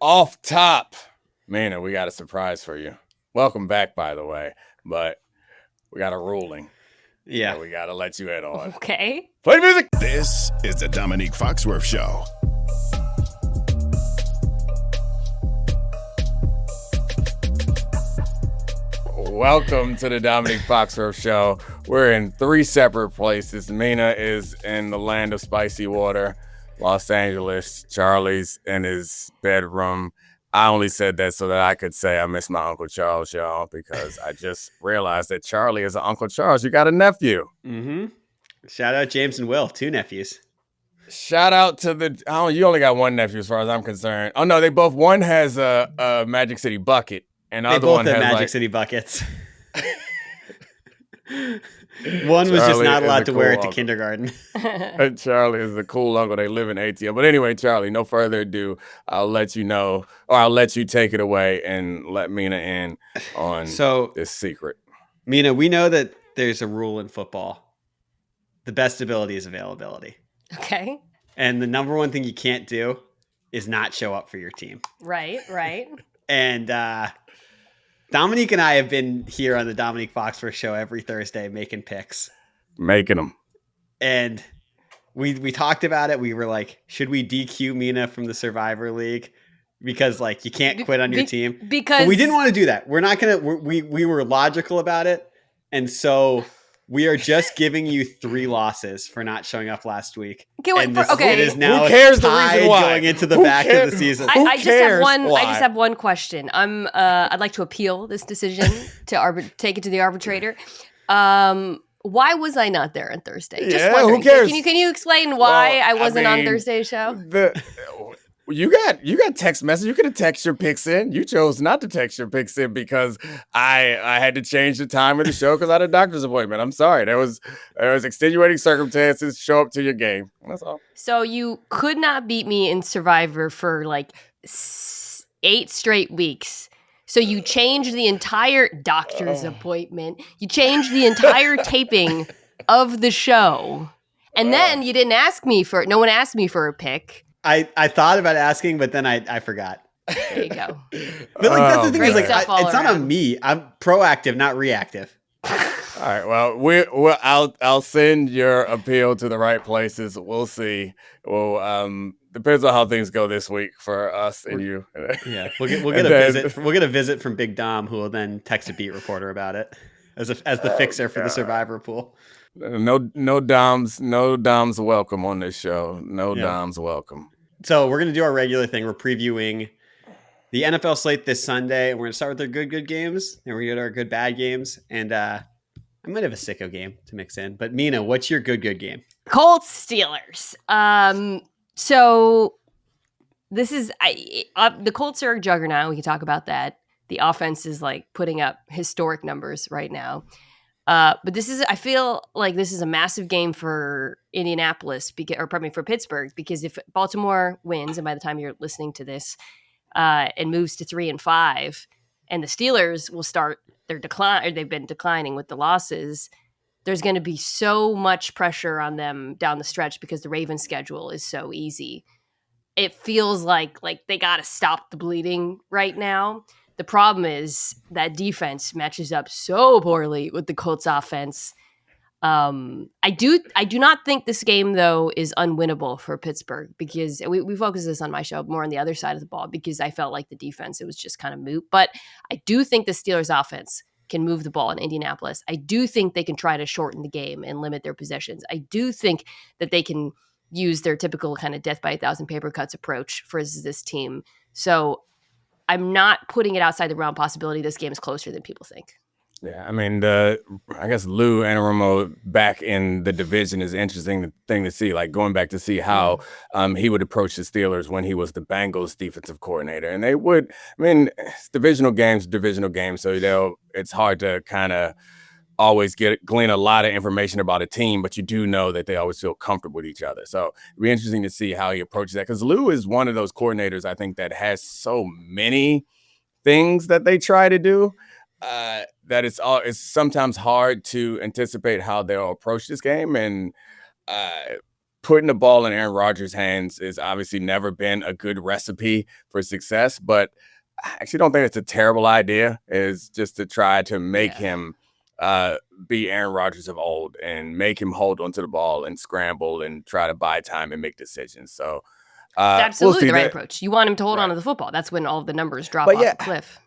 Off top, Mina, we got a surprise for you. Welcome back, by the way, but we got a ruling. Yeah. We got to let you in on. Okay. Play music. This is the Domonique Foxworth Show. Welcome to the Domonique Foxworth Show. We're in three separate places. Mina is in the land of spicy water, Los Angeles. Charlie's in his bedroom. I only said that so that I could say I miss my Uncle Charles, y'all, because I just realized that Charlie is an Uncle Charles. You got a nephew. Mm-hmm. Shout out James and Will, two nephews. Shout out to you only got one nephew as far as I'm concerned. Oh, no, one has a Magic City bucket. And they both have Magic City buckets. One was just not allowed to wear it to kindergarten. Charlie is the cool uncle. They live in ATL. But anyway, Charlie, no further ado. I'll let you know, or I'll let you take it away and let Mina in on this secret. Mina, we know that there's a rule in football. The best ability is availability. Okay. And the number one thing you can't do is not show up for your team. Right. And Domonique and I have been here on the Domonique Foxworth Show every Thursday making picks. Making them. And we talked about it. We were like, should we DQ Mina from the Survivor League? Because you can't quit on your team. But we didn't want to do that. We're not going to, we were logical about it. And so we are just giving you 3 losses for not showing up last week. It is now who cares the reason why? Going into the back of the season. I just have one question. I'd like to appeal this decision to take it to the arbitrator. Why was I not there on Thursday? Just wondering. Who cares? Can you explain why I wasn't on Thursday's show? You got text message. You could have texted your picks in. You chose not to text your picks in because I had to change the time of the show because I had a doctor's appointment. I'm sorry. There was extenuating circumstances. Show up to your game. That's all. So you could not beat me in Survivor for 8 straight weeks. So you changed the entire doctor's appointment. You changed the entire taping of the show. And then you didn't ask me no one asked me for a pick. I thought about asking, but then I forgot. There you go. But that's the thing is it's not on me. I'm proactive, not reactive. All right. Well, I'll send your appeal to the right places. We'll see. Well, depends on how things go this week for us and you. Yeah, we'll get a visit. We'll get a visit from Big Dom, who will then text a beat reporter about it as the fixer for the Survivor pool. No Doms welcome on this show. Doms welcome. So we're going to do our regular thing. We're previewing the NFL slate this Sunday. And we're going to start with our good games. Then we're going to go to our good bad games. And I might have a sicko game to mix in. But Mina, what's your good game? Colts Steelers. So this is the Colts are a juggernaut. We can talk about that. The offense is putting up historic numbers right now. But I feel like this is a massive game for Indianapolis, for Pittsburgh, because if Baltimore wins, and by the time you're listening to this, and moves to 3-5, and the Steelers will start their decline, or they've been declining with the losses, there's going to be so much pressure on them down the stretch because the Ravens schedule is so easy. It feels like they got to stop the bleeding right now. The problem is that defense matches up so poorly with the Colts offense. I do not think this game, though, is unwinnable for Pittsburgh because we focus this on my show more on the other side of the ball because I felt like the defense, it was just kind of moot. But I do think the Steelers offense can move the ball in Indianapolis. I do think they can try to shorten the game and limit their possessions. I do think that they can use their typical kind of death by 1,000 paper cuts approach for this team. So I'm not putting it outside the realm of possibility this game is closer than people think. Yeah, I mean, I guess Lou Anarumo back in the division is an interesting thing to see, going back to see how he would approach the Steelers when he was the Bengals defensive coordinator. And they would, divisional games, so it's hard to kind of always glean a lot of information about a team, but you do know that they always feel comfortable with each other. So it'd be interesting to see how he approaches that because Lou is one of those coordinators, I think, that has so many things that they try to do that it's sometimes hard to anticipate how they'll approach this game. And putting the ball in Aaron Rodgers' hands has obviously never been a good recipe for success, but I actually don't think it's a terrible idea, is just to try to make him be Aaron Rodgers of old and make him hold onto the ball and scramble and try to buy time and make decisions. So it's absolutely the right approach. You want him to hold on to the football. That's when all the numbers drop off the cliff.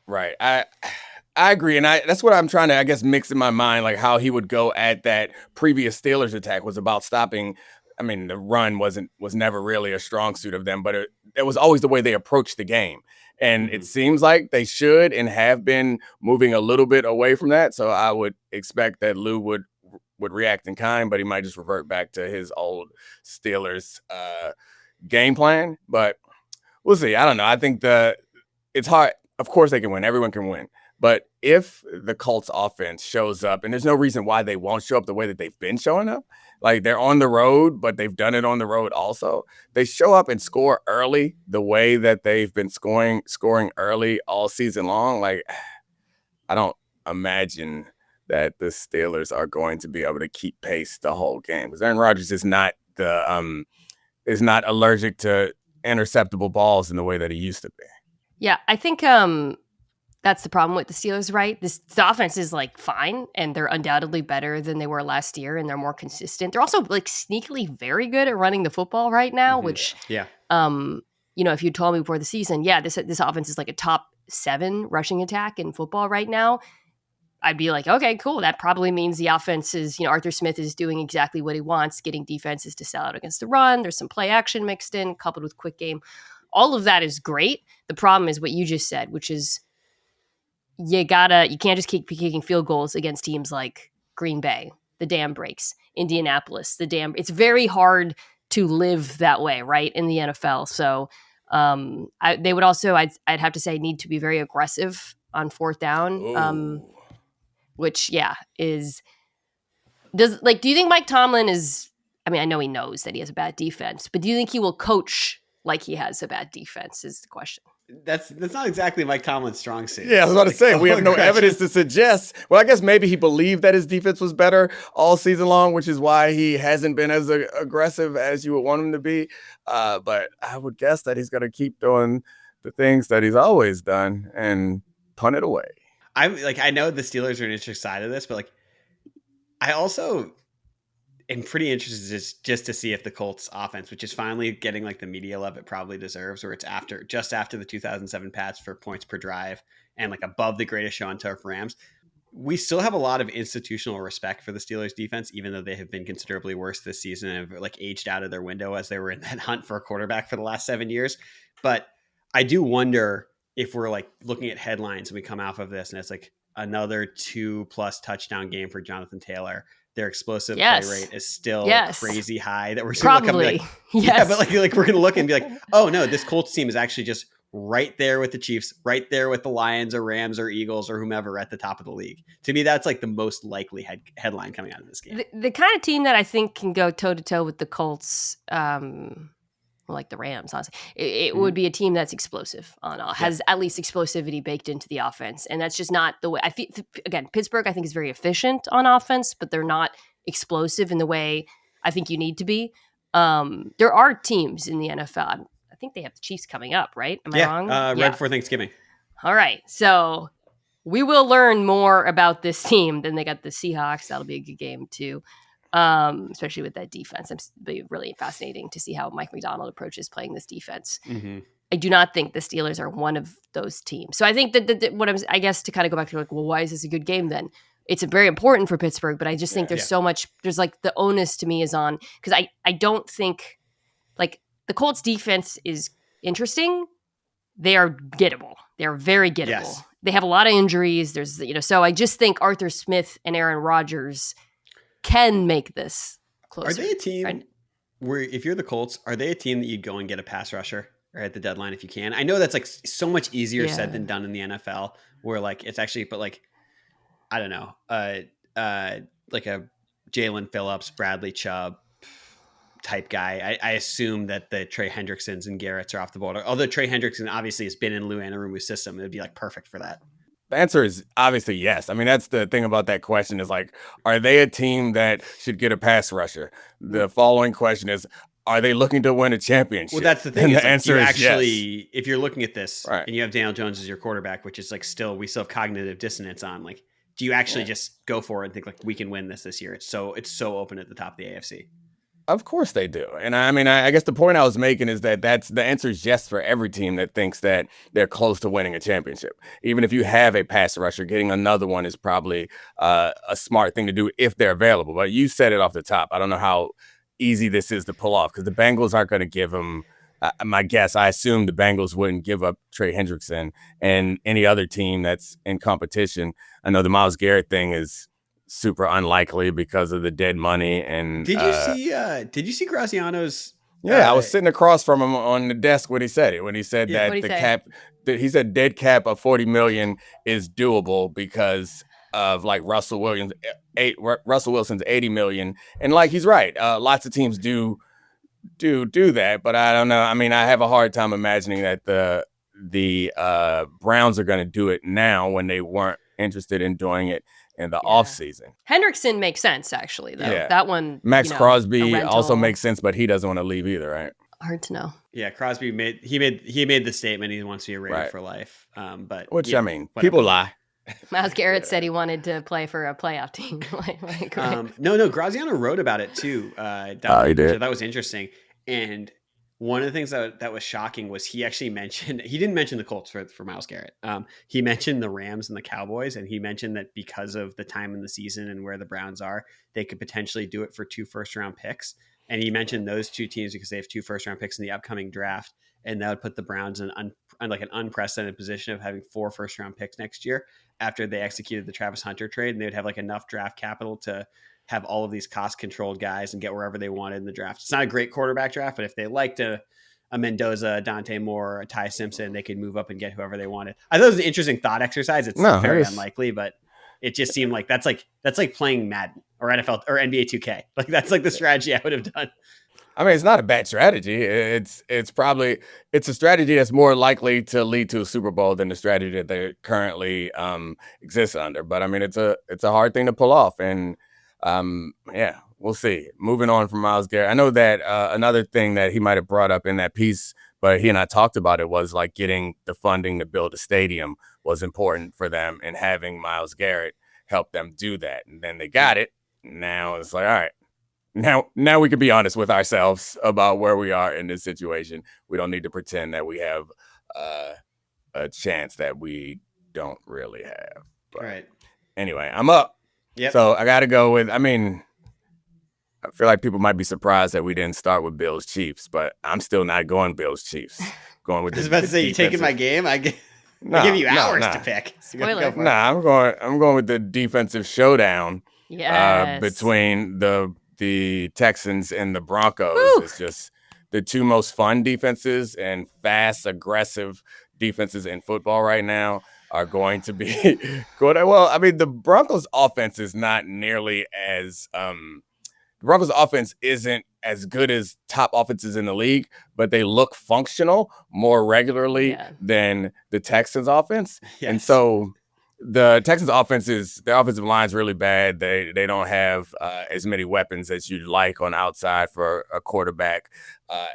Right. I agree. And that's what I'm trying to, I guess, mix in my mind, like how he would go at that previous Steelers attack was about stopping. I mean, the run was never really a strong suit of them, but it was always the way they approached the game. And it seems like they should and have been moving a little bit away from that. So I would expect that Lou would react in kind, but he might just revert back to his old Steelers game plan. But we'll see. I don't know. I think it's hard. Of course they can win. Everyone can win. But if the Colts offense shows up, and there's no reason why they won't show up the way that they've been showing up, like they're on the road, but they've done it on the road also. They show up and score early the way that they've been scoring early all season long. Like, I don't imagine that the Steelers are going to be able to keep pace the whole game, because Aaron Rodgers is not allergic to interceptable balls in the way that he used to be. Yeah, I think that's the problem with the Steelers, right? The offense is like fine, and they're undoubtedly better than they were last year, and they're more consistent. They're also like sneakily very good at running the football right now, which, if you told me before the season, this offense is like a top 7 rushing attack in football right now, I'd be like, okay, cool. That probably means the offense is, Arthur Smith is doing exactly what he wants, getting defenses to sell out against the run. There's some play action mixed in, coupled with quick game. All of that is great. The problem is what you just said, which is, you can't just keep kicking field goals against teams like Green Bay, the dam breaks, Indianapolis, it's very hard to live that way, right, in the NFL. So they would also, I'd have to say, need to be very aggressive on fourth down, which do you think Mike Tomlin is, I mean, I know he knows that he has a bad defense, but do you think he will coach like he has a bad defense is the question. That's not exactly Mike Tomlin's strong suit. Yeah, I was about to say, we have no evidence to suggest. Well, I guess maybe he believed that his defense was better all season long, which is why he hasn't been as aggressive as you would want him to be. But I would guess that he's going to keep doing the things that he's always done and punt it away. I know the Steelers are an interesting side of this, but I also am pretty interested just to see if the Colts offense, which is finally getting the media love it probably deserves, where it's just after the 2007 Pats for points per drive and above the greatest show on turf Rams, we still have a lot of institutional respect for the Steelers defense, even though they have been considerably worse this season and have aged out of their window as they were in that hunt for a quarterback for the last 7 years. But I do wonder if we're looking at headlines and we come off of this and it's another 2+ touchdown game for Jonathan Taylor. Their explosive play rate is still crazy high. That we're probably but we're gonna look and be like, oh no, this Colts team is actually just right there with the Chiefs, right there with the Lions or Rams or Eagles or whomever at the top of the league. To me, that's the most likely headline coming out of this game. The kind of team that I think can go toe to toe with the Colts, like the Rams, honestly, it would be a team that's explosive has at least explosivity baked into the offense, and that's just not the way. I feel, again, Pittsburgh I think is very efficient on offense, but they're not explosive in the way I think you need to be. There are teams in the NFL. I think they have the Chiefs coming up, right? Am I wrong? Right before Thanksgiving. All right, so we will learn more about this team. Then they got the Seahawks. That'll be a good game too. Especially with that defense. It's be really fascinating to see how Mike McDonald approaches playing this defense. I do not think the Steelers are one of those teams. So I think that what I guess to kind of go back to why is this a good game then? It's very important for Pittsburgh, but I just think there's so much, there's the onus to me is on, because I don't think the Colts defense is interesting. They are gettable. They're very gettable. Yes. They have a lot of injuries. There's, so I just think Arthur Smith and Aaron Rodgers can make this closer. Are they a team where, if you're the Colts, are they a team that you'd go and get a pass rusher or at the deadline if you can? I know that's so much easier said than done in the NFL, where it's actually, but I don't know, a Jalen Phillips, Bradley Chubb type guy. I assume that the Trey Hendricksons and Garretts are off the board. Although Trey Hendrickson obviously has been in Lou Anarumo's system, it'd be perfect for that. The answer is obviously yes. I mean, that's the thing about that question is like, are they a team that should get a pass rusher? The following question is, are they looking to win a championship? Well, that's the thing. And The like, answer is actually, yes. If you're looking at this right. and you have Daniel Jones as your quarterback, which is like we still have cognitive dissonance on, like, do you actually just go for it and think like we can win this year? It's so open at the top of the AFC. Of course they do. And I mean, I guess the point I was making is that that's the answer is yes for every team that thinks that they're close to winning a championship. Even if you have a pass rusher, getting another one is probably a smart thing to do if they're available. But you said it off the top. I don't know how easy this is to pull off because the Bengals aren't going to give them my guess. I assume the Bengals wouldn't give up Trey Hendrickson and any other team that's in competition. I know the Myles Garrett thing is super unlikely because of the dead money. And did you see Graziano's? Yeah, I was sitting across from him on the desk when he said it. When he said that the cap, he said dead cap of $40 million is doable because of like Russell Wilson's $80 million, and like he's right. Lots of teams do that, but I don't know. I mean, I have a hard time imagining that the Browns are going to do it now when they weren't interested in doing it in the offseason. Hendrickson makes sense, actually, though. Yeah. That one, Max Crosby also makes sense, but he doesn't want to leave either, right? Hard to know. Yeah, Crosby made the statement he wants to be a Raider for life. But which I mean, people lie. Myles Garrett said he wanted to play for a playoff team. No, Graziano wrote about it too. He did. So that was interesting. And one of the things that was shocking was he actually mentioned, he didn't mention the Colts for Myles Garrett. He mentioned the Rams and the Cowboys, and he mentioned that because of the time in the season and where the Browns are, they could potentially do it for 2 first-round picks. And he mentioned those 2 teams because they have 2 first-round picks in the upcoming draft, and that would put the Browns in an unprecedented position of having 4 first-round picks next year after they executed the Travis Hunter trade, and they would have like enough draft capital to have all of these cost-controlled guys and get wherever they wanted in the draft. It's not a great quarterback draft, but if they liked a Mendoza, Dante Moore, a Ty Simpson, they could move up and get whoever they wanted. I thought it was an interesting thought exercise. It's very unlikely, but it just seemed like that's like playing Madden or NFL or NBA 2K. Like that's like the strategy I would have done. I mean, it's not a bad strategy. It's a strategy that's more likely to lead to a Super Bowl than the strategy that they currently exist under. But I mean, it's a hard thing to pull off, and we'll see. Moving on from Myles Garrett, I know that another thing that he might have brought up in that piece, but he and I talked about it, was like getting the funding to build a stadium was important for them, and having Myles Garrett help them do that. And then they got it. Now it's like, all right. Now we can be honest with ourselves about where we are in this situation. We don't need to pretend that we have a chance that we don't really have. But right. Anyway, I'm up. Yep. So I got to go with, I mean, I feel like people might be surprised that we didn't start with Bills Chiefs, but I'm still not going Bills Chiefs. Going with I was about to say, you taking my game? I give you hours to pick. Spoiler. I'm going with the defensive showdown between the Texans and the Broncos. Woo! It's just the 2 most fun defenses and fast, aggressive defenses in football right now are going to be good. Well, I mean, the Broncos offense is not nearly as the Broncos offense isn't as good as top offenses in the league, but they look functional more regularly than the Texans offense. Yes. And so the Texans their offensive line is really bad. They don't have as many weapons as you'd like on outside for a quarterback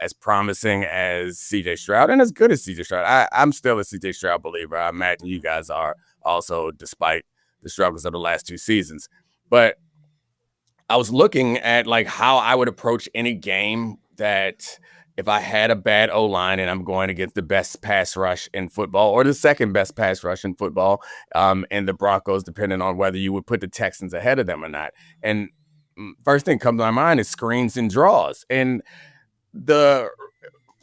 as promising as CJ Stroud and as good as CJ Stroud. I'm still a CJ Stroud believer. I imagine you guys are also, despite the struggles of the last 2 seasons. But I was looking at like how I would approach any game that if I had a bad O-line and I'm going against the best pass rush in football or the second best pass rush in football, and the Broncos, depending on whether you would put the Texans ahead of them or not. And first thing comes to my mind is screens and draws. And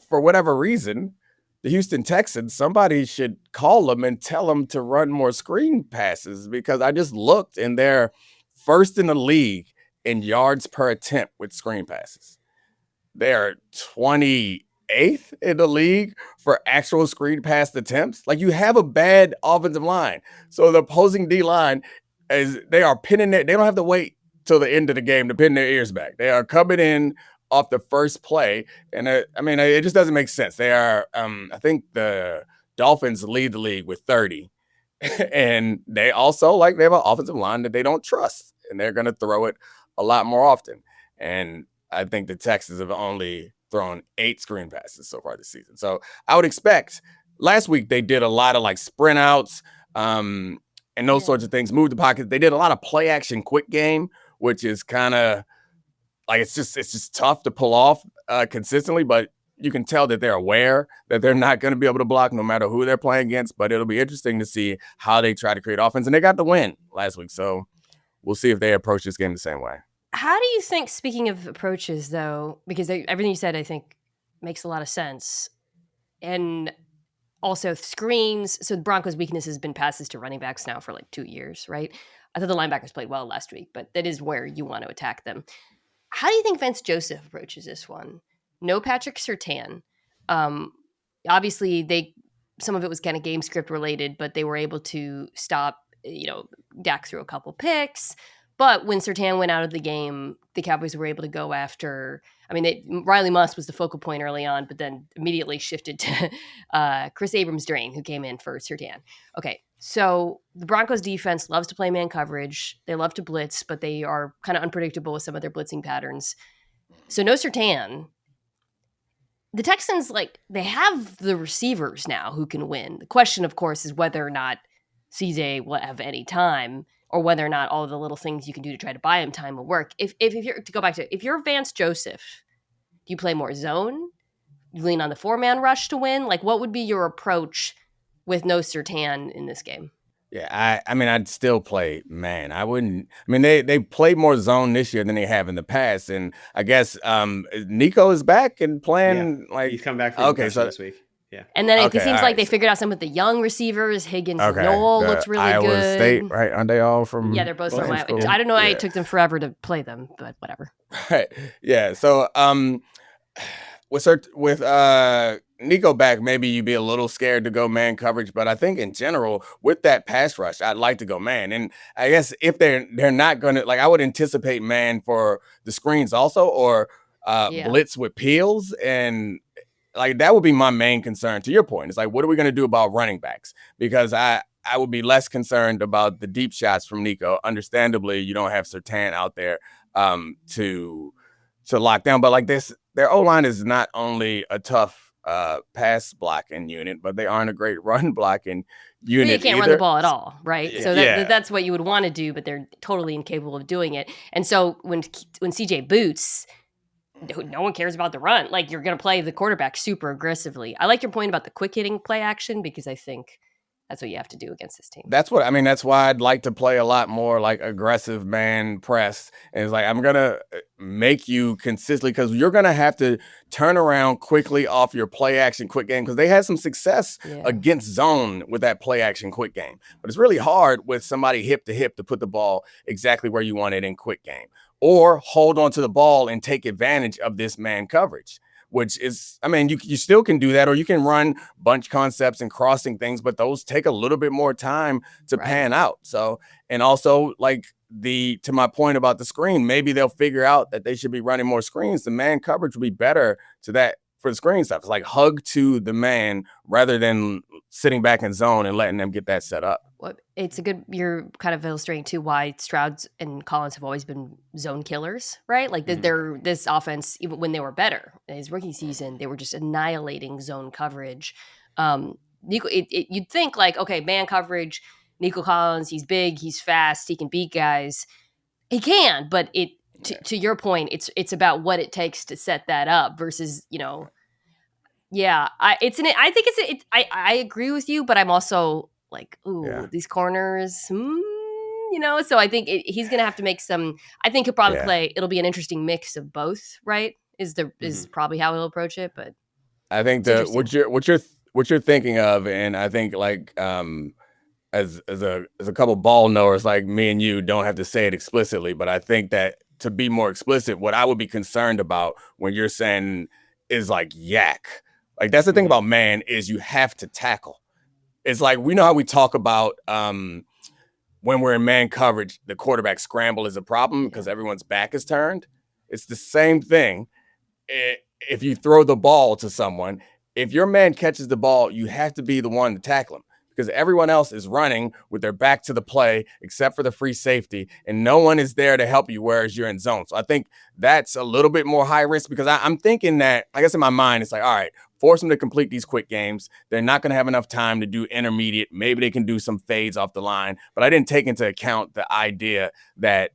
for whatever reason, the Houston Texans, somebody should call them and tell them to run more screen passes, because I just looked and they're first in the league in yards per attempt with screen passes. They're 28th in the league for actual screen pass attempts. Like, you have a bad offensive line. So the opposing D-line, they are pinning it. They don't have to wait till the end of the game to pin their ears back. They are coming in off the first play. And it just doesn't make sense. They are, I think the Dolphins lead the league with 30. And they also they have an offensive line that they don't trust, and they're going to throw it a lot more often. And I think the Texans have only thrown 8 screen passes so far this season. So I would expect last week they did a lot of sprint outs and those sorts of things, move the pocket. They did a lot of play action quick game, which is kind of it's just tough to pull off consistently, but you can tell that they're aware that they're not going to be able to block no matter who they're playing against. But it'll be interesting to see how they try to create offense. And they got the win last week. So we'll see if they approach this game the same way. How do you think, speaking of approaches, though, because everything you said, I think, makes a lot of sense. And also screens. So the Broncos' weakness has been passes to running backs now for 2 years, right? I thought the linebackers played well last week, but that is where you want to attack them. How do you think Vance Joseph approaches this one? No Patrick Surtain. Obviously, some of it was kind of game script related, but they were able to stop, Dak threw a couple picks. But when Surtain went out of the game, the Cowboys were able to go after. Riley Musk was the focal point early on, but then immediately shifted to Chris Abrams-Drain, who came in for Surtain. Okay, so the Broncos defense loves to play man coverage. They love to blitz, but they are kind of unpredictable with some of their blitzing patterns. So no Surtain. The Texans, they have the receivers now who can win. The question, of course, is whether or not CJ will have any time, or whether or not all the little things you can do to try to buy him time will work. If you're Vance Joseph, do you play more zone? You lean on the 4-man rush to win? What would be your approach with no Surtain in this game? Yeah, I'd still play man. I wouldn't. They played more zone this year than they have in the past, and I guess Nico is back and playing he's come back from this week. Yeah, and then it seems like they figured out some with the young receivers. Higgins and Noel looks really Iowa good. Iowa State, right? Aren't they all from? Yeah, they're both from Iowa. I don't know why it took them forever to play them, but whatever. Right. Yeah. So with Nico back, maybe you'd be a little scared to go man coverage, but I think in general with that pass rush, I'd like to go man. And I guess if they're not going to, I would anticipate man for the screens also, or blitz with peels, and that would be my main concern. To your point, it's what are we going to do about running backs? Because I would be less concerned about the deep shots from Nico. Understandably, you don't have Surtain out there to lock down, but their O-line is not only a tough pass blocking unit, but they aren't a great run blocking unit. You can't either. run the ball at all, right? Yeah. So that's what you would want to do, but they're totally incapable of doing it. And so when CJ boots, no one cares about the run. You're going to play the quarterback super aggressively. I like your point about the quick hitting play action, because I think that's what you have to do against this team. That's why I'd like to play a lot more aggressive man press. And it's I'm going to make you consistently, because you're going to have to turn around quickly off your play action quick game, because they had some success against zone with that play action quick game. But it's really hard with somebody hip to hip to put the ball exactly where you want it in quick game, or hold on to the ball and take advantage of this man coverage. Which is, you still can do that, or you can run bunch concepts and crossing things, but those take a little bit more time to pan out. So, and also to my point about the screen, maybe they'll figure out that they should be running more screens. The man coverage will be better to that for the screen stuff. It's hug to the man rather than sitting back in zone and letting them get that set up. Well, you're kind of illustrating too why Stroud and Collins have always been zone killers, right? They're this offense, even when they were better in his rookie season, they were just annihilating zone coverage. Nico, you'd think okay, man coverage, Nico Collins, he's big, he's fast, he can beat guys. He can, but to your point, it's about what it takes to set that up versus, yeah, I agree with you, but I'm also these corners, so I think he's going to have to make some, I think he'll probably play, it'll be an interesting mix of both, right? Is probably how he'll approach it, but I think what you're thinking of, and I think as a couple ball knowers like me and you don't have to say it explicitly, but I think that to be more explicit, what I would be concerned about when you're saying is yak. That's the thing about man, is you have to tackle. It's we know how we talk about when we're in man coverage, the quarterback scramble is a problem because everyone's back is turned. It's the same thing. If you throw the ball to someone, if your man catches the ball, you have to be the one to tackle him, because everyone else is running with their back to the play except for the free safety, and no one is there to help you, whereas you're in zone. So I think that's a little bit more high risk, because I'm thinking that, I guess in my mind, it's like, all right, force them to complete these quick games. They're not going to have enough time to do intermediate. Maybe they can do some fades off the line, but I didn't take into account the idea that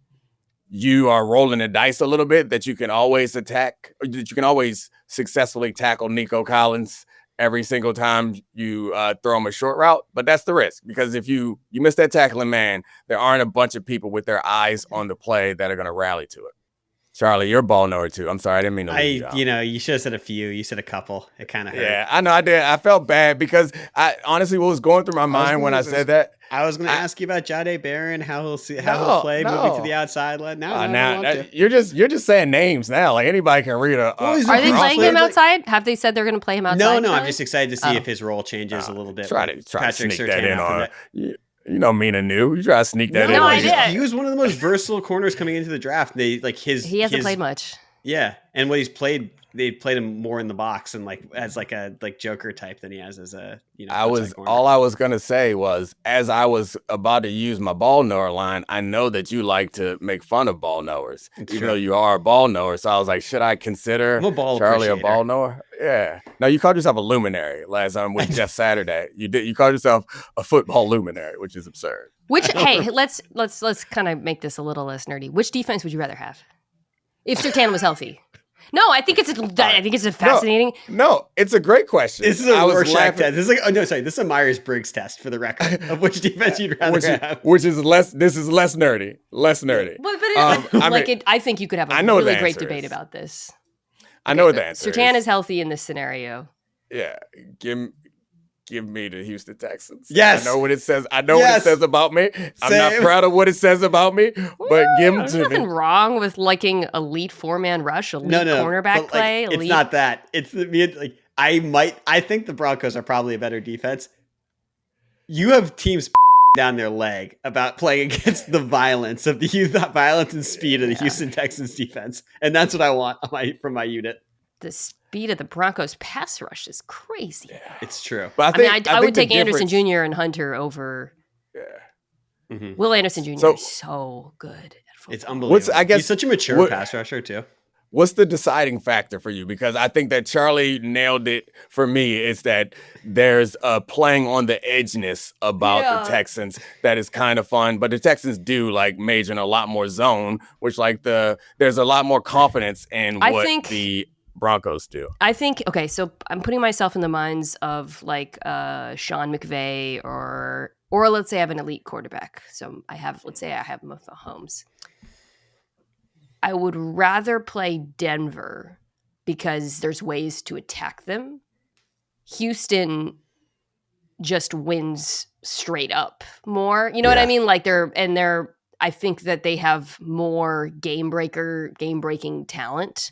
you are rolling the dice a little bit, that you can always attack, or that you can always successfully tackle Nico Collins every single time you throw him a short route. But that's the risk, because if you miss that tackling man, there aren't a bunch of people with their eyes on the play that are going to rally to it. Charlie, you're a ball knower too. I'm sorry, I didn't mean to leave you out. You should have said a few. You said a couple. It kind of hurt. Yeah, I know I did. I felt bad, because I honestly, what was going through my mind when I said that, I was going to ask you about Jahdae Barron, how he'll play moving to the outside. Now you're just saying names now. Like, anybody can read a. Are they playing him outside? Have they said they're going to play him outside? No. I'm just excited to see if his role changes a little bit. Try to sneak that in on. You know, Mina knew. You try to sneak that in. No, I did. He was one of the most versatile corners coming into the draft. He hasn't played much. Yeah, and what he's played, they played him more in the box and as a Joker type than he has as a All I was gonna say was, as I was about to use my ball knower line, I know that you like to make fun of ball knowers, even though you are a ball knower. So I was like, should I consider Charlie a ball knower? Yeah. No, you called yourself a luminary last time with Jeff Saturday. You called yourself a football luminary, which is absurd. Hey, let's kind of make this a little less nerdy. Which defense would you rather have if Surtain was healthy? No, I think it's a fascinating. No, it's a great question. This is a Rorschach test. This is a Myers-Briggs test for the record of which defense you'd rather have. Which is less. This is less nerdy. I think you could have a really great debate about this. I know what the answer Surtain is healthy in this scenario. Yeah, give me the Houston Texans. Yes. I know what it says. What it says about me. I'm not proud of what it says about me, but give them to me. There's nothing wrong with liking elite 4-man rush, elite cornerback play. It's not that. It's I think the Broncos are probably a better defense. You have teams down their leg about playing against the violence and speed of the Houston Texans defense. And that's what I want from my unit. The speed of the Broncos pass rush is crazy. Yeah. It's true. But I would take Anderson Jr. and Hunter over. Yeah. Mm-hmm. Will Anderson Jr. is so good at football. It's unbelievable. He's such a mature pass rusher too. What's the deciding factor for you? Because I think that Charlie nailed it for me. It's that there's a playing on the edgeness about the Texans that is kind of fun. But the Texans do major in a lot more zone, which there's a lot more confidence in the Broncos do. I think, okay, so I'm putting myself in the minds of Sean McVay or let's say I have an elite quarterback. So let's say I have Mahomes. I would rather play Denver because there's ways to attack them. Houston just wins straight up more. You know what I mean? I think that they have more game-breaking talent.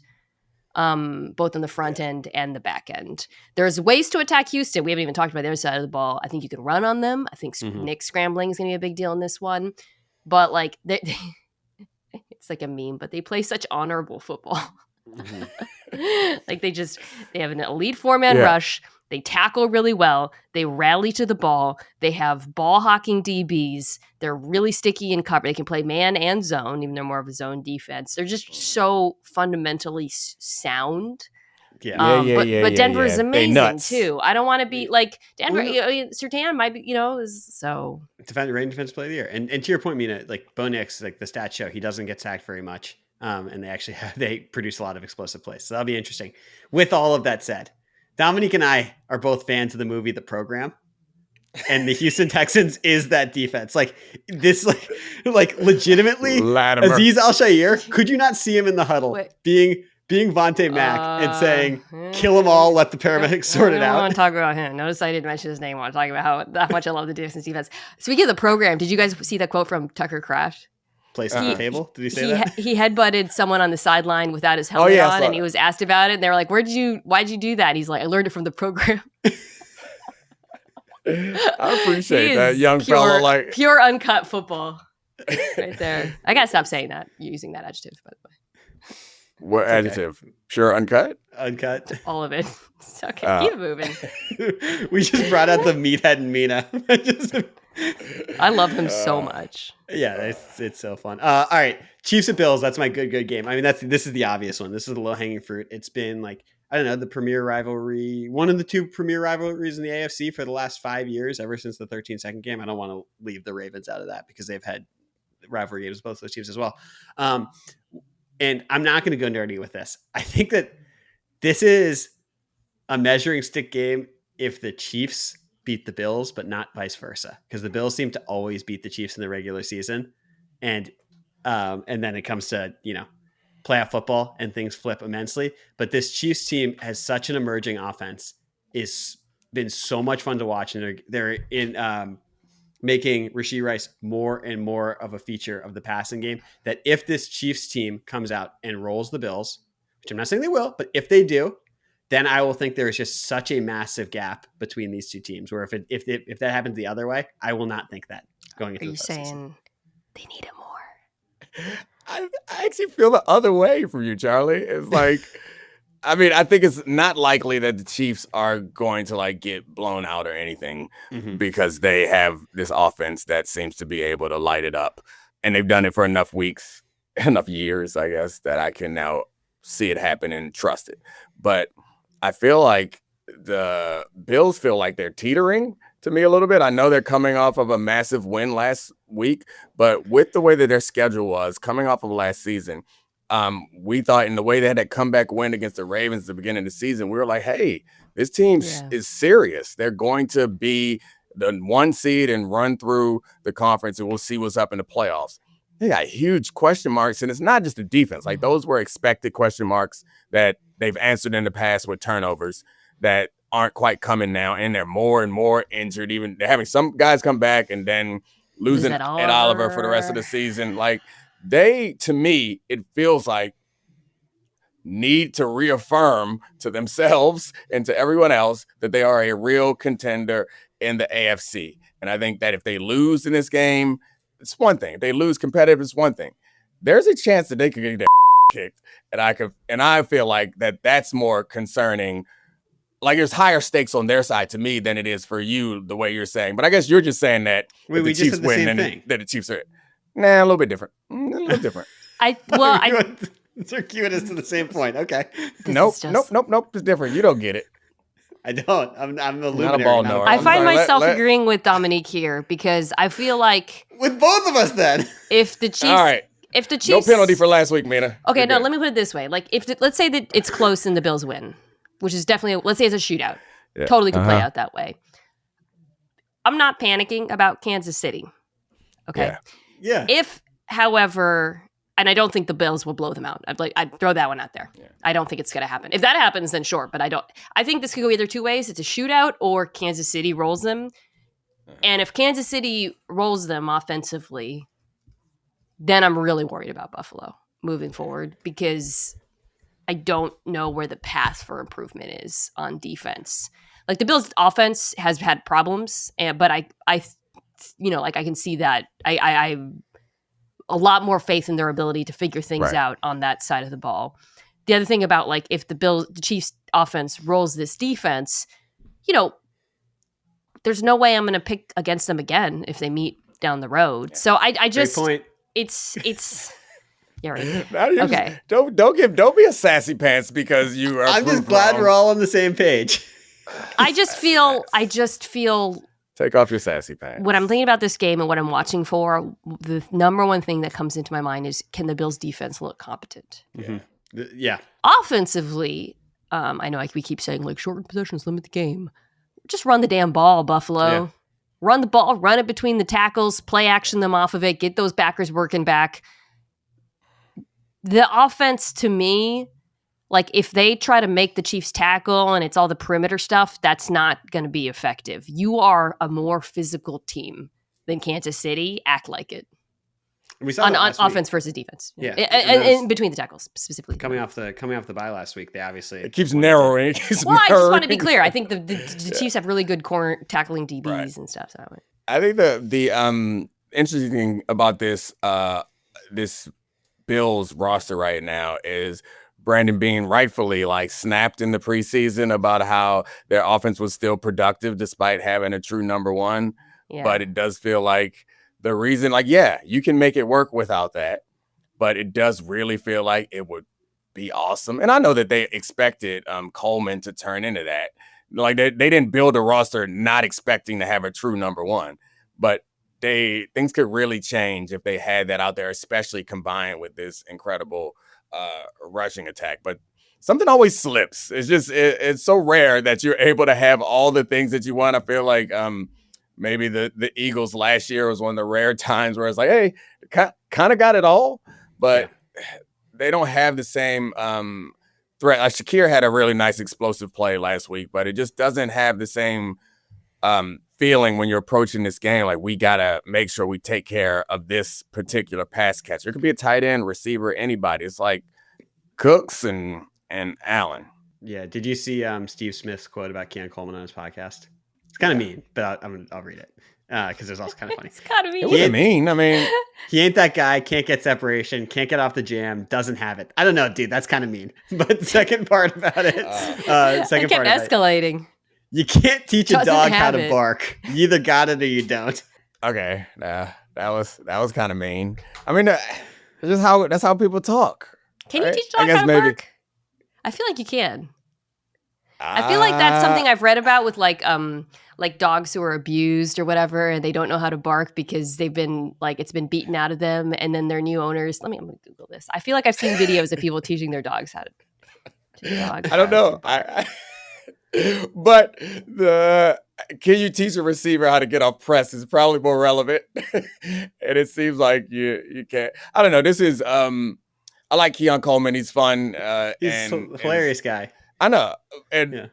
Both on the front end and the back end. There's ways to attack Houston. We haven't even talked about their side of the ball. I think you can run on them. I think Nick scrambling is going to be a big deal in this one. But it's like a meme, but they play such honorable football. They have an elite 4-man rush. They tackle really well. They rally to the ball. They have ball hawking DBs. They're really sticky in cover. They can play man and zone, even though they're more of a zone defense. They're just so fundamentally sound. But Denver is amazing too. I don't want to be like Denver. Surtain might be, so rain defense play of the year. And to your point, Mina, Bo Nix, the stats show he doesn't get sacked very much. And they produce a lot of explosive plays. So that'll be interesting. With all of that said, Domonique and I are both fans of the movie The Program, and the Houston Texans is that defense. Legitimately, Latimer. Azeez Al-Shaair, could you not see him in the huddle being Vontae Mack and saying, kill them all, let the paramedics sort it out? I want to talk about him. Notice I didn't mention his name. I want to talk about how much I love the Texans defense. Speaking of The Program, did you guys see that quote from Tucker Kraft? Place on the table? Did he say that? He headbutted someone on the sideline without his helmet on, and he was asked about it. And they were like, why'd you do that? And he's like, I learned it from The Program. I appreciate that young fella. Pure uncut football right there. I got to stop saying that, using that adjective, by the way. What It's adjective? Okay. Sure, uncut? Uncut. All of it. It's okay, keep moving. We just brought out the meathead and Mina. I love him so much. Yeah, it's so fun. All right, Chiefs and Bills. That's my good game. I mean, this is the obvious one. This is the low hanging fruit. It's been like, I don't know, the premier rivalry, one of the two premier rivalries in the AFC for the last 5 years, ever since the 13-2 game. I don't want to leave the Ravens out of that because they've had rivalry games with both those teams as well. And I'm not going to go nerdy with this. I think that this is a measuring stick game if the Chiefs beat the Bills, but not vice versa, because the Bills seem to always beat the Chiefs in the regular season. And then it comes to, playoff football and things flip immensely. But this Chiefs team has such an emerging offense. It's been so much fun to watch. And they're in making Rashee Rice more and more of a feature of the passing game, that if this Chiefs team comes out and rolls the Bills, which I'm not saying they will, but if they do, then I will think there is just such a massive gap between these two teams, where if that happens the other way, I will not think that going into the postseason. Are you saying they need it more? I actually feel the other way from you, Charlie. It's like, I mean, I think it's not likely that the Chiefs are going to get blown out or anything, because they have this offense that seems to be able to light it up. And they've done it for enough weeks, enough years, I guess, that I can now see it happen and trust it. But I feel like the Bills feel like they're teetering to me a little bit. I know they're coming off of a massive win last week, but with the way that their schedule was coming off of last season, we thought in the way they had that comeback win against the Ravens at the beginning of the season, we were like, hey, this team is serious. They're going to be the 1 seed and run through the conference, and we'll see what's up in the playoffs. They got huge question marks, and it's not just the defense. Like, those were expected question marks that they've answered in the past with turnovers that aren't quite coming now, and they're more and more injured. Even they're having some guys come back and then losing Ed Oliver for the rest of the season. Like, they, to me, it feels like, need to reaffirm to themselves and to everyone else that they are a real contender in the AFC. And I think that if they lose in this game, it's one thing. If they lose competitive, it's one thing. There's a chance that they could get their kicked, and I feel like that's more concerning. Like, there's higher stakes on their side to me than it is for you, the way you're saying. But I guess you're just saying that we the just Chiefs said the win same and thing. that the Chiefs are a little bit different. A little different. Circuitous to the same point. Okay. Nope. It's different. You don't get it. I don't. I'm a luminary. Not a ball knower. I find myself agreeing with Domonique here, because I feel like with both of us, then if the Chiefs, all right, if the Chiefs, no penalty for last week, Mina. Okay, no. Let me put it this way: like, let's say that it's close and the Bills win, which is definitely, let's say it's a shootout. Yeah. Totally could play out that way. I'm not panicking about Kansas City. Okay. Yeah. If, however, and I don't think the Bills will blow them out. I'd throw that one out there. Yeah. I don't think it's going to happen. If that happens, then sure. But I think this could go either two ways. It's a shootout or Kansas City rolls them. And if Kansas City rolls them offensively, then I'm really worried about Buffalo moving forward, because I don't know where the path for improvement is on defense. Like, the Bills' offense has had problems, but I can see that. I a lot more faith in their ability to figure things out on that side of the ball. The other thing about, like, if the Chiefs offense rolls this defense, there's no way I'm going to pick against them again if they meet down the road. Yeah. So I just, great point. It's yeah, right. Okay. Don't be a sassy pants because you are. I'm just glad we're all on the same page. I just feel take off your sassy pants. When I'm thinking about this game and what I'm watching for, the number one thing that comes into my mind is, can the Bills defense look competent? Mm-hmm. Yeah. Offensively, I know we keep saying, like, short possessions limit the game. Just run the damn ball, Buffalo. Yeah. Run the ball, run it between the tackles, play action them off of it, get those backers working back. The offense, to me, like, if they try to make the Chiefs tackle and it's all the perimeter stuff, that's not going to be effective. You are a more physical team than Kansas City. Act like it. We saw on offense versus defense. Yeah, and between the tackles specifically. Coming off the bye last week, they obviously it keeps narrowing. I just want to be clear. I think the Chiefs have really good corner tackling DBs and stuff. So I think the interesting thing about this Bills roster right now is Brandon Beane rightfully like snapped in the preseason about how their offense was still productive despite having a true number one. Yeah. But it does feel like the reason, like, yeah, you can make it work without that, but it does really feel like it would be awesome. And I know that they expected Coleman to turn into that. Like they didn't build a roster not expecting to have a true number one, but things could really change if they had that out there, especially combined with this incredible rushing attack. But something always slips. It's just it's so rare that you're able to have all the things that you want. I feel like maybe the Eagles last year was one of the rare times where it's like, hey, kind of got it all, but they don't have the same threat. Like Shakir had a really nice explosive play last week, but it just doesn't have the same feeling when you're approaching this game. Like, we got to make sure we take care of this particular pass catcher. It could be a tight end, receiver, anybody. It's like Cooks and Allen. Yeah. Did you see Steve Smith's quote about Keon Coleman on his podcast? It's kind of mean, but I'll read it because it's also kind of funny. It's kind of mean. It wasn't mean. I mean, he ain't that guy. Can't get separation. Can't get off the jam. Doesn't have it. I don't know, dude. That's kind of mean. But the second part about it, second part escalating. You can't teach a dog how to bark. You either got it or you don't. Okay, that was kind of mean. I mean, that's how people talk. Can you teach a dog how to bark? I feel like you can. I feel like that's something I've read about with like dogs who are abused or whatever, and they don't know how to bark because they've been it's been beaten out of them, and then their new owners. I'm gonna Google this. I feel like I've seen videos of people teaching their dogs how to dogs. I don't know. But can you teach a receiver how to get off press is probably more relevant, and it seems like you can't. I don't know. This is I like Keon Coleman. He's fun. He's a hilarious guy. I know, and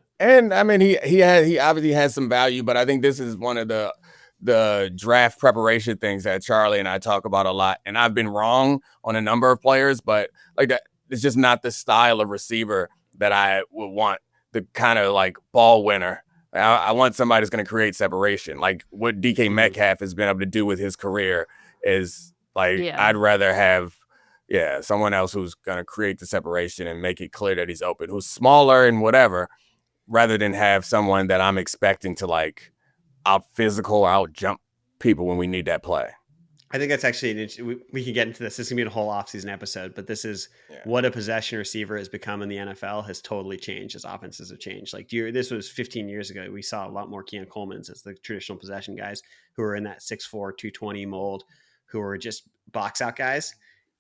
I mean he obviously has some value, but I think this is one of the draft preparation things that Charlie and I talk about a lot. And I've been wrong on a number of players, but like that, it's just not the style of receiver that I would want. The kind of like ball winner. I want somebody that's going to create separation, like what DK Metcalf has been able to do with his career. Is like I'd rather have. Yeah, someone else who's going to create the separation and make it clear that he's open, who's smaller and whatever, rather than have someone that I'm expecting to like out physical, out jump people when we need that play. I think that's actually, we can get into this. This is going to be a whole offseason episode, but this is what a possession receiver has become in the NFL has totally changed as offenses have changed. Like this was 15 years ago. We saw a lot more Keon Colemans as the traditional possession guys who are in that 6'4", 220 mold, who are just box out guys.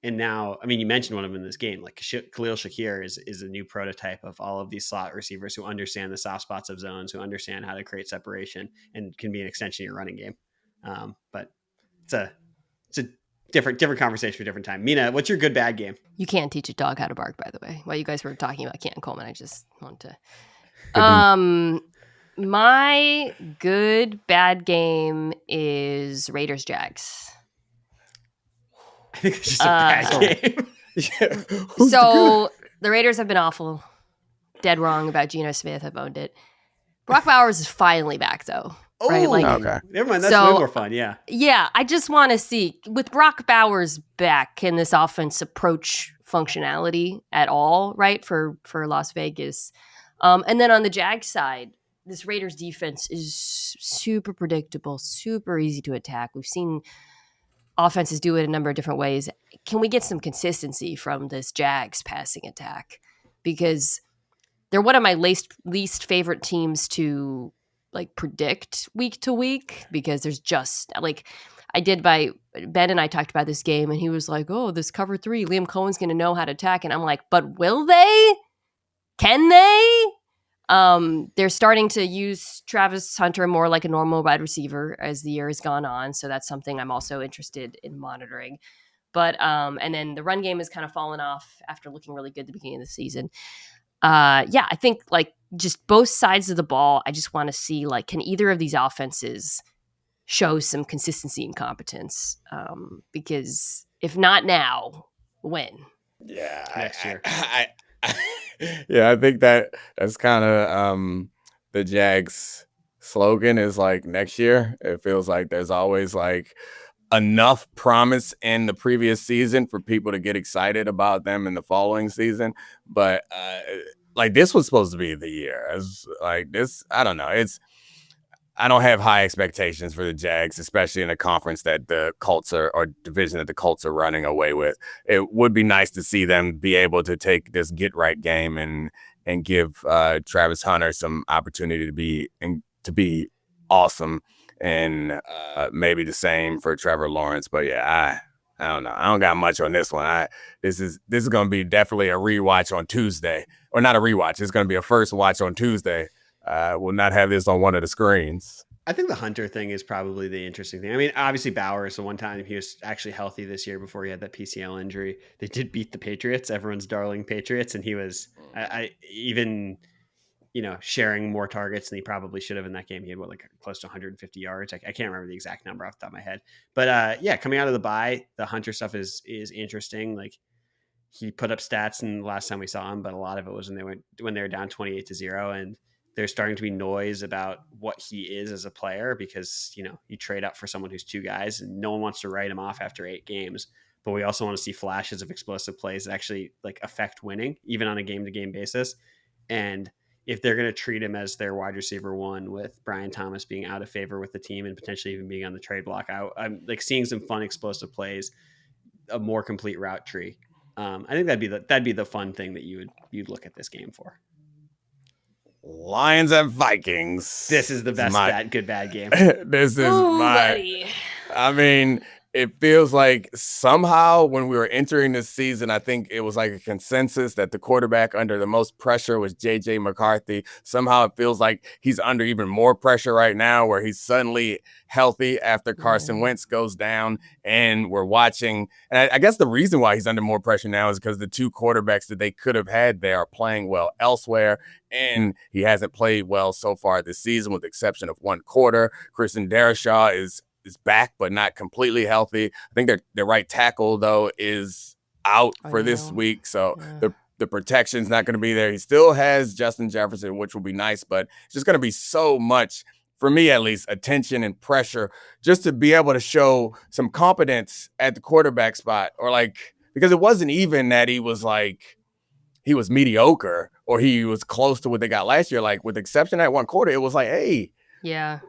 And now, I mean, you mentioned one of them in this game, like Khalil Shakir is a new prototype of all of these slot receivers who understand the soft spots of zones, who understand how to create separation and can be an extension of your running game. But it's a different conversation for a different time. Mina, what's your good, bad game? You can't teach a dog how to bark, by the way. While you guys were talking about Keon Coleman, I just want to... my good, bad game is Raiders-Jags. I think it's just a bad game. So the Raiders have been awful. Dead wrong about Geno Smith. I've owned it. Brock Bowers is finally back, though. Oh, right? Okay. Never mind. That's way more fun. Yeah. Yeah. I just want to see, with Brock Bowers back, can this offense approach functionality at all, right, for Las Vegas? And then on the Jags side, this Raiders defense is super predictable, super easy to attack. We've seen offenses do it a number of different ways. Can we get some consistency from this Jags passing attack? Because they're one of my least favorite teams to like predict week to week, because there's just like Ben and I talked about this game and he was like, oh, this cover 3, Liam Cohen's going to know how to attack. And I'm like, but will they? Can they? They're starting to use Travis Hunter more like a normal wide receiver as the year has gone on. So that's something I'm also interested in monitoring. But, and then the run game has kind of fallen off after looking really good at the beginning of the season. I think like just both sides of the ball, I just want to see like, can either of these offenses show some consistency and competence? Because if not now, when? Yeah. Next year. Yeah, I think that's kind of the Jags slogan is like next year. It feels like there's always like enough promise in the previous season for people to get excited about them in the following season. But like this was supposed to be the year. It's like this, I don't know. I don't have high expectations for the Jags, especially in a conference that the Colts or division that the Colts are running away with. It would be nice to see them be able to take this get right game and give Travis Hunter some opportunity to be awesome, and maybe the same for Trevor Lawrence. But yeah, I don't know. I don't got much on this one. This is going to be definitely a rewatch on Tuesday, or not a rewatch. It's going to be a first watch on Tuesday. We'll not have this on one of the screens. I think the Hunter thing is probably the interesting thing. I mean, obviously Bowers, the one time he was actually healthy this year before he had that PCL injury. They did beat the Patriots, everyone's darling Patriots, and he was even sharing more targets than he probably should have in that game. He had close to 150 yards. I can't remember the exact number off the top of my head, but coming out of the bye, the Hunter stuff is interesting. Like he put up stats and the last time we saw him, but a lot of it was when they were down 28-0, and there's starting to be noise about what he is as a player because, you trade up for someone who's two guys and no one wants to write him off after 8 games. But we also want to see flashes of explosive plays that actually affect winning, even on a game-to-game basis. And if they're going to treat him as their wide receiver 1 with Brian Thomas being out of favor with the team and potentially even being on the trade block, I'm seeing some fun explosive plays, a more complete route tree. I think that'd be the fun thing that you'd look at this game for. Lions and Vikings. This is the best good bad game. This is buddy. I mean, it feels like somehow when we were entering this season, I think it was like a consensus that the quarterback under the most pressure was J.J. McCarthy. Somehow it feels like he's under even more pressure right now where he's suddenly healthy after Carson Wentz goes down, and we're watching. And I guess the reason why he's under more pressure now is because the 2 quarterbacks that they could have had there are playing well elsewhere, and he hasn't played well so far this season with the exception of 1 quarter. Christian Darrisaw is back, but not completely healthy. I think their right tackle, though, is out for this week. So the protection's not going to be there. He still has Justin Jefferson, which will be nice, but it's just going to be so much, for me at least, attention and pressure just to be able to show some competence at the quarterback spot, or because it wasn't even that he was mediocre or he was close to what they got last year. With the exception of that 1 quarter, it was hey, yeah,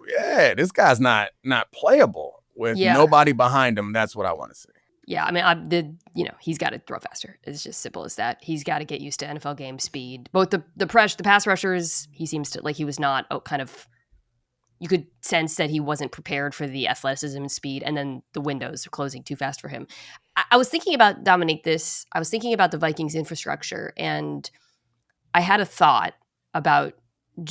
this guy's not playable with nobody behind him. That's what I want to see. Yeah, I mean, he's got to throw faster. It's just simple as that. He's got to get used to NFL game speed. Both the pass rushers, he seems to he was not you could sense that he wasn't prepared for the athleticism and speed, and then the windows are closing too fast for him. I was thinking about, Dominique, I was thinking about the Vikings infrastructure, and I had a thought about,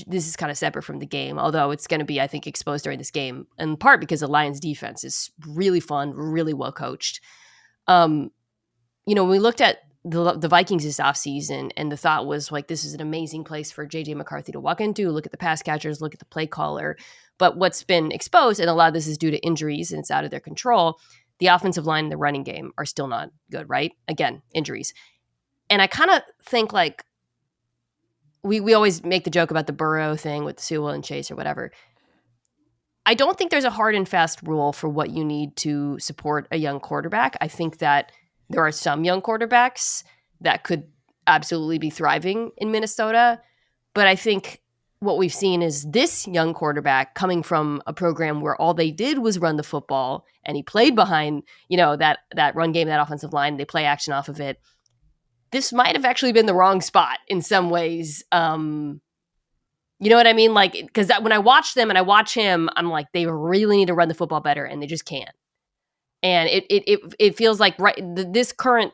this is kind of separate from the game, although it's going to be, I think, exposed during this game, in part because the Lions defense is really fun, really well coached. When we looked at the Vikings this offseason, and the thought was this is an amazing place for J.J. McCarthy to walk into, look at the pass catchers, look at the play caller. But what's been exposed, and a lot of this is due to injuries and it's out of their control, the offensive line and the running game are still not good, right? Again, injuries. And I kind of think we always make the joke about the Burrow thing with Sewell and Chase or whatever. I don't think there's a hard and fast rule for what you need to support a young quarterback. I think that there are some young quarterbacks that could absolutely be thriving in Minnesota. But I think what we've seen is this young quarterback coming from a program where all they did was run the football, and he played behind, that run game, that offensive line. They play action off of it. This might have actually been the wrong spot in some ways. You know what I mean? Because when I watch them and I watch him, I'm they really need to run the football better, and they just can't. And it feels like this current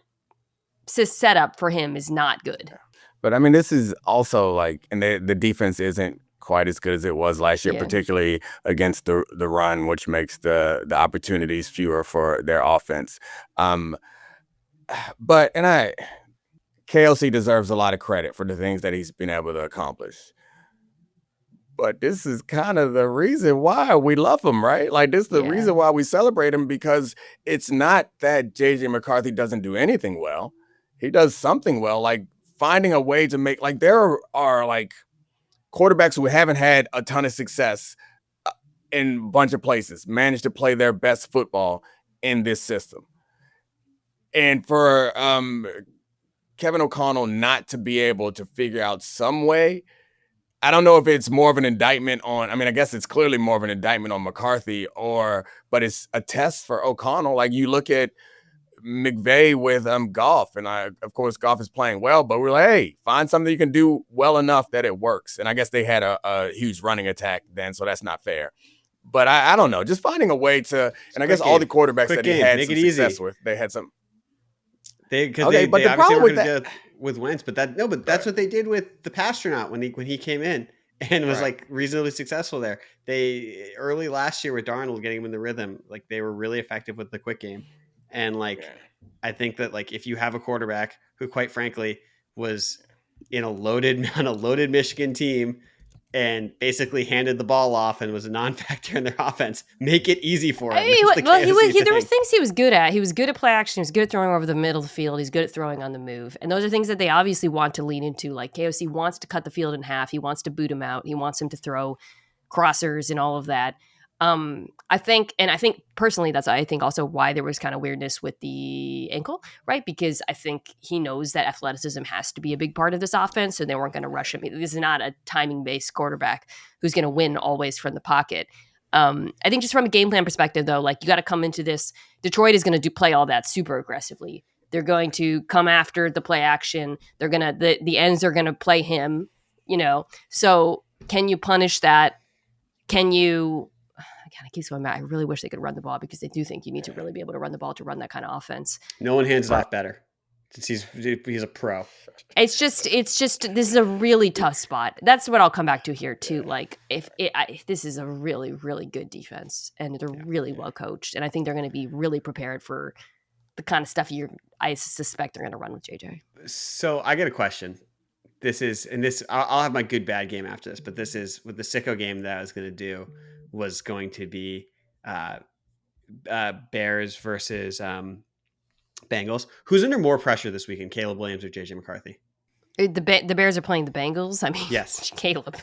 setup for him is not good. But I mean, this is also and the defense isn't quite as good as it was last year, particularly against the run, which makes the opportunities fewer for their offense. KLC deserves a lot of credit for the things that he's been able to accomplish. But this is kind of the reason why we love him, right? This is the reason why we celebrate him, because it's not that J.J. McCarthy doesn't do anything well. He does something well, finding a way to make, there are quarterbacks who haven't had a ton of success in a bunch of places, managed to play their best football in this system. And for Kevin O'Connell not to be able to figure out some way, I don't know if it's more of an indictment on, I mean, I guess it's clearly more of an indictment on McCarthy, but it's a test for O'Connell. Like, you look at McVay with Goff, and of course Goff is playing well, but we're like, hey, find something you can do well enough that it works. And I guess they had a huge running attack then, so that's not fair. But I don't know, just finding a way to, and I guess all the quarterbacks that he had some success with, they had some. They obviously were going to do it with Wentz, but that's what they did with the Pasternaut when he came in and was like reasonably successful there. They early last year with Darnold getting him in the rhythm, like they were really effective with the quick game. And I think that like if you have a quarterback who quite frankly was on a loaded Michigan team and basically handed the ball off and was a non-factor in their offense, make it easy for him. There were things he was good at. He was good at play action. He was good at throwing over the middle of the field. He's good at throwing on the move. And those are things that they obviously want to lean into. Like KOC wants to cut the field in half. He wants to boot him out. He wants him to throw crossers and all of that. I think personally, that's I think also why there was kind of weirdness with the ankle, right? Because I think he knows that athleticism has to be a big part of this offense, so they weren't going to rush him. This is not a timing-based quarterback who's going to win always from the pocket. I think just from a game plan perspective, though, like you got to come into this. Detroit is going to play all that super aggressively. They're going to come after the play action. They're gonna the ends are going to play him. So can you punish that? Can you? I keep going back. I really wish they could run the ball because they do think you need to really be able to run the ball to run that kind of offense. No one hands it off better since he's a pro. It's just this is a really tough spot. That's what I'll come back to here too. Like if this is a really, really good defense and they're really well coached, and I think they're going to be really prepared for the kind of stuff I suspect they're going to run with JJ. So I get a question. I'll have my good bad game after this, but this is with the sicko game that I was going to do was going to be Bears versus Bengals. Who's under more pressure this weekend, Caleb Williams or JJ McCarthy? The Bears are playing the Bengals. I mean, yes, Caleb.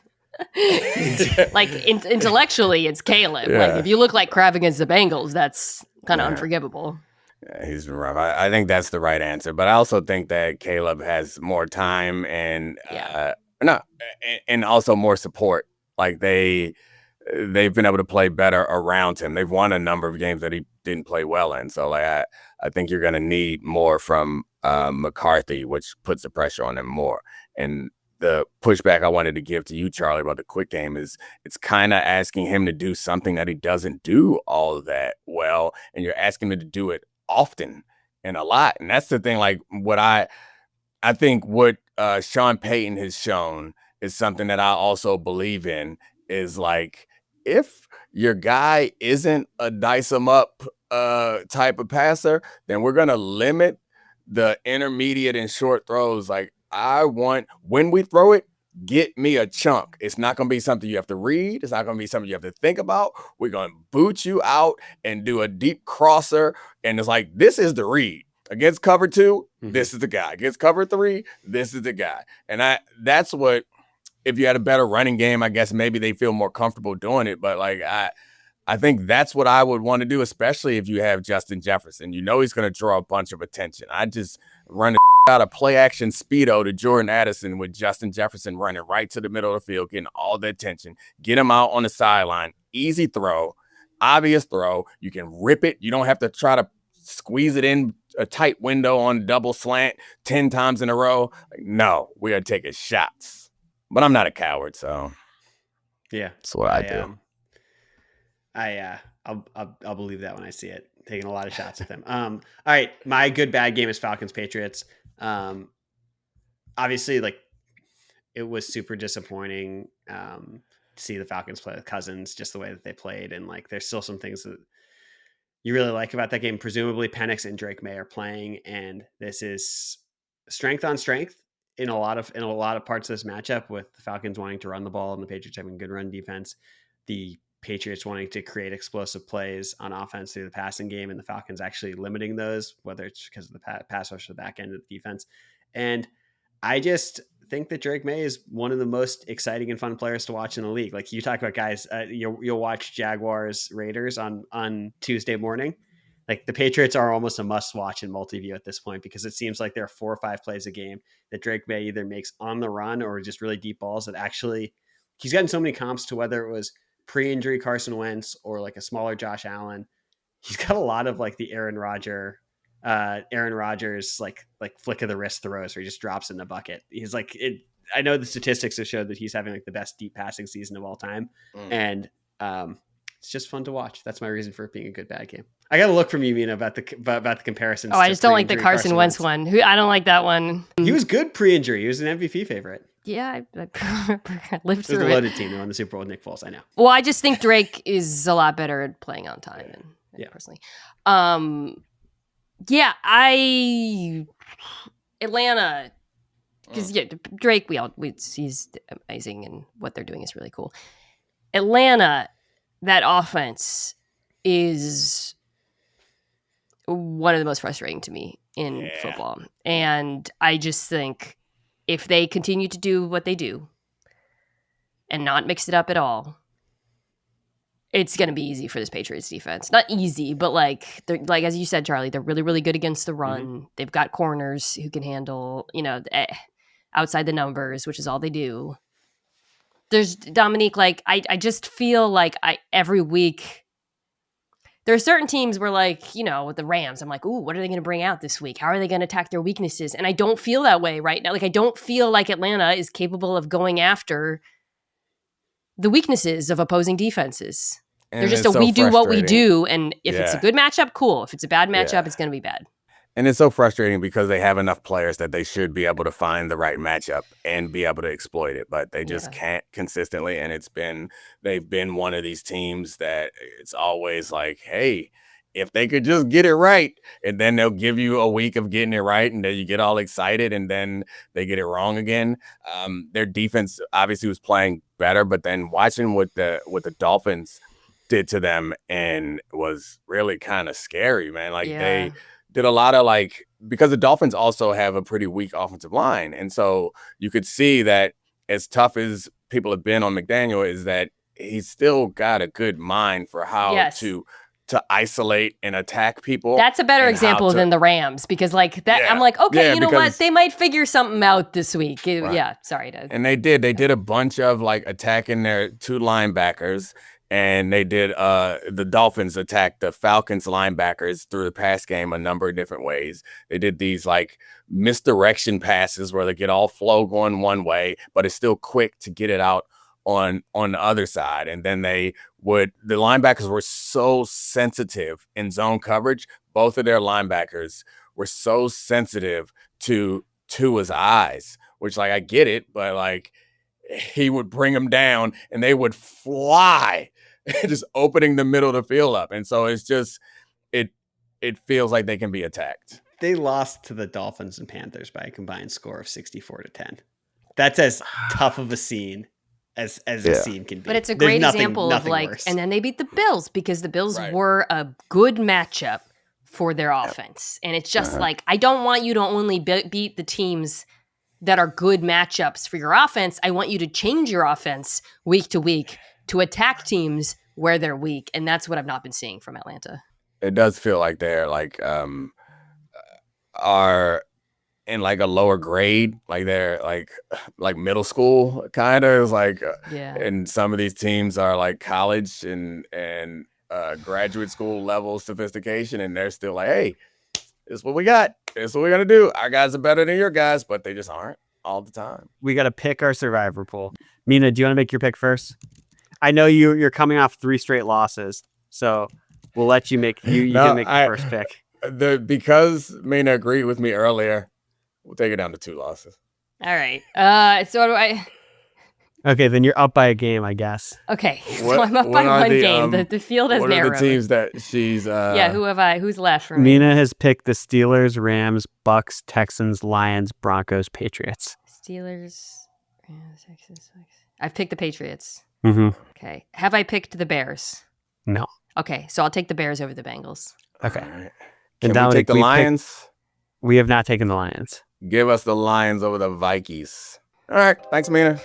Like intellectually, it's Caleb. Yeah. Like if you look like crap against the Bengals, that's kind of unforgivable. Yeah, he's rough. I think that's the right answer, but I also think that Caleb has more time and and also more support. Like they've been able to play better around him. They've won a number of games that he didn't play well in. So like I think you're going to need more from McCarthy, which puts the pressure on him more. And the pushback I wanted to give to you, Charlie, about the quick game is it's kind of asking him to do something that he doesn't do all that well, and you're asking him to do it often and a lot. And that's the thing. Like what I think what Sean Payton has shown is something that I also believe in is like, if your guy isn't a dice him up type of passer, then we're going to limit the intermediate and short throws. Like I want, when we throw it, get me a chunk. It's not going to be something you have to read. It's not going to be something you have to think about. We're going to boot you out and do a deep crosser. And it's like, this is the read. Against cover 2, this is the guy. Against cover 3, this is the guy. And that's what, if you had a better running game, I guess maybe they feel more comfortable doing it. But like, I think that's what I would want to do, especially if you have Justin Jefferson. You know he's going to draw a bunch of attention. I just run the out of play action speedo to Jordan Addison with Justin Jefferson running right to the middle of the field, getting all the attention. Get him out on the sideline. Easy throw, obvious throw. You can rip it. You don't have to try to squeeze it in a tight window on double slant 10 times in a row. Like, no, we are taking shots. But I'm not a coward, so yeah, that's what I do. I'll believe that when I see it. Taking a lot of shots with him. All right, my good bad game is Falcons Patriots. Obviously, like it was super disappointing to see the Falcons play with Cousins, just the way that they played, and like there's still some things that you really like about that game. Presumably, Penix and Drake May are playing, and this is strength on strength in a lot of parts of this matchup, with the Falcons wanting to run the ball and the Patriots having good run defense. The Patriots wanting to create explosive plays on offense through the passing game, and the Falcons actually limiting those, whether it's because of the pass rush or the back end of the defense. And I just think that Drake May is one of the most exciting and fun players to watch in the league. Like you talk about guys, you'll watch Jaguars Raiders on Tuesday morning. Like the Patriots are almost a must watch in multi-view at this point because it seems like there are 4 or 5 plays a game that Drake May either makes on the run or just really deep balls that actually he's gotten so many comps to whether it was pre-injury Carson Wentz or like a smaller Josh Allen. He's got a lot of like the Aaron Rodgers like flick of the wrist throws where he just drops in the bucket. He's like it. I know the statistics have showed that he's having like the best deep passing season of all time, and it's just fun to watch. That's my reason for it being a good bad game. I got to look from you, Mina, about the comparisons. Oh, I just don't like the Carson Wentz one. I don't like that one. He was good pre-injury. He was an MVP favorite. Yeah, I lived through it. It was a loaded team who won the Super Bowl with Nick Foles. I know. Well, I just think Drake is a lot better at playing on time than personally. Atlanta, because Drake, he's amazing, and what they're doing is really cool. Atlanta, that offense is one of the most frustrating to me in football. And I just think if they continue to do what they do and not mix it up at all, it's going to be easy for this Patriots defense. Not easy, but they're like, as you said, Charlie, they're really, really good against the run. Mm-hmm. They've got corners who can handle, outside the numbers, which is all they do. There's Domonique, I just feel like every week there are certain teams where with the Rams, I'm like, ooh, what are they going to bring out this week? How are they going to attack their weaknesses? And I don't feel that way right now. I don't feel like Atlanta is capable of going after the weaknesses of opposing defenses. And they're just we do what we do. And if it's a good matchup, cool. If it's a bad matchup, it's going to be bad. And it's so frustrating because they have enough players that they should be able to find the right matchup and be able to exploit it, but they just can't consistently. And they've been one of these teams that it's always like, hey, if they could just get it right, and then they'll give you a week of getting it right, and then you get all excited, and then they get it wrong again. Their defense obviously was playing better, but then watching what the Dolphins did to them and was really kind of scary, man. They did a lot of because the Dolphins also have a pretty weak offensive line. And so you could see that as tough as people have been on McDaniel is that he's still got a good mind for how to isolate and attack people. That's a better example than the Rams because I'm like, okay, you know what? They might figure something out this week. Right. Yeah. Sorry. And they did a bunch of attacking their 2 linebackers. And they did the Dolphins attacked the Falcons linebackers through the pass game a number of different ways. They did these misdirection passes where they get all flow going one way, but it's still quick to get it out on the other side. And then the linebackers were so sensitive in zone coverage. Both of their linebackers were so sensitive to Tua's eyes, which I get it, but he would bring them down and they would fly, just opening the middle of the field up. And so it's just, it feels like they can be attacked. They lost to the Dolphins and Panthers by a combined score of 64-10. That's as tough of a scene as a scene can be. But it's a great example of worse. And then they beat the Bills because the Bills were a good matchup for their offense. And it's just I don't want you to only beat the teams that are good matchups for your offense. I want you to change your offense week to week to attack teams where they're weak. And that's what I've not been seeing from Atlanta. It does feel like they're are in a lower grade. They're like middle school kind of and some of these teams are college and graduate school level sophistication. And they're still hey, this is what we got. This is what we're going to do. Our guys are better than your guys, but they just aren't all the time. We got to pick our survivor pool. Mina, do you want to make your pick first? I know you're coming off 3 straight losses, so we'll let you make you can make the first pick. Because Mina agreed with me earlier, we'll take it down to 2 losses. All right. So do I. Okay, then you're up by a game, I guess. Okay, so I'm up by 1 game. The field has narrowed. What are the teams that she's... who's left for me? Mina has picked the Steelers, Rams, Bucks, Texans, Lions, Broncos, Patriots. Steelers, Rams, Texans, Bucks. I've picked the Patriots. Mm-hmm. Okay. Have I picked the Bears? No. Okay, so I'll take the Bears over the Bengals. Okay. Right. Can we take the Lions? We have not taken the Lions. Give us the Lions over the Vikings. All right. Thanks, Mina.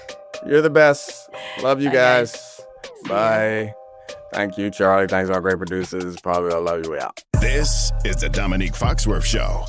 You're the best. Love you guys. Bye. Thank you, Charlie. Thanks, our great producers. Probably I love you. We out. This is the Domonique Foxworth Show.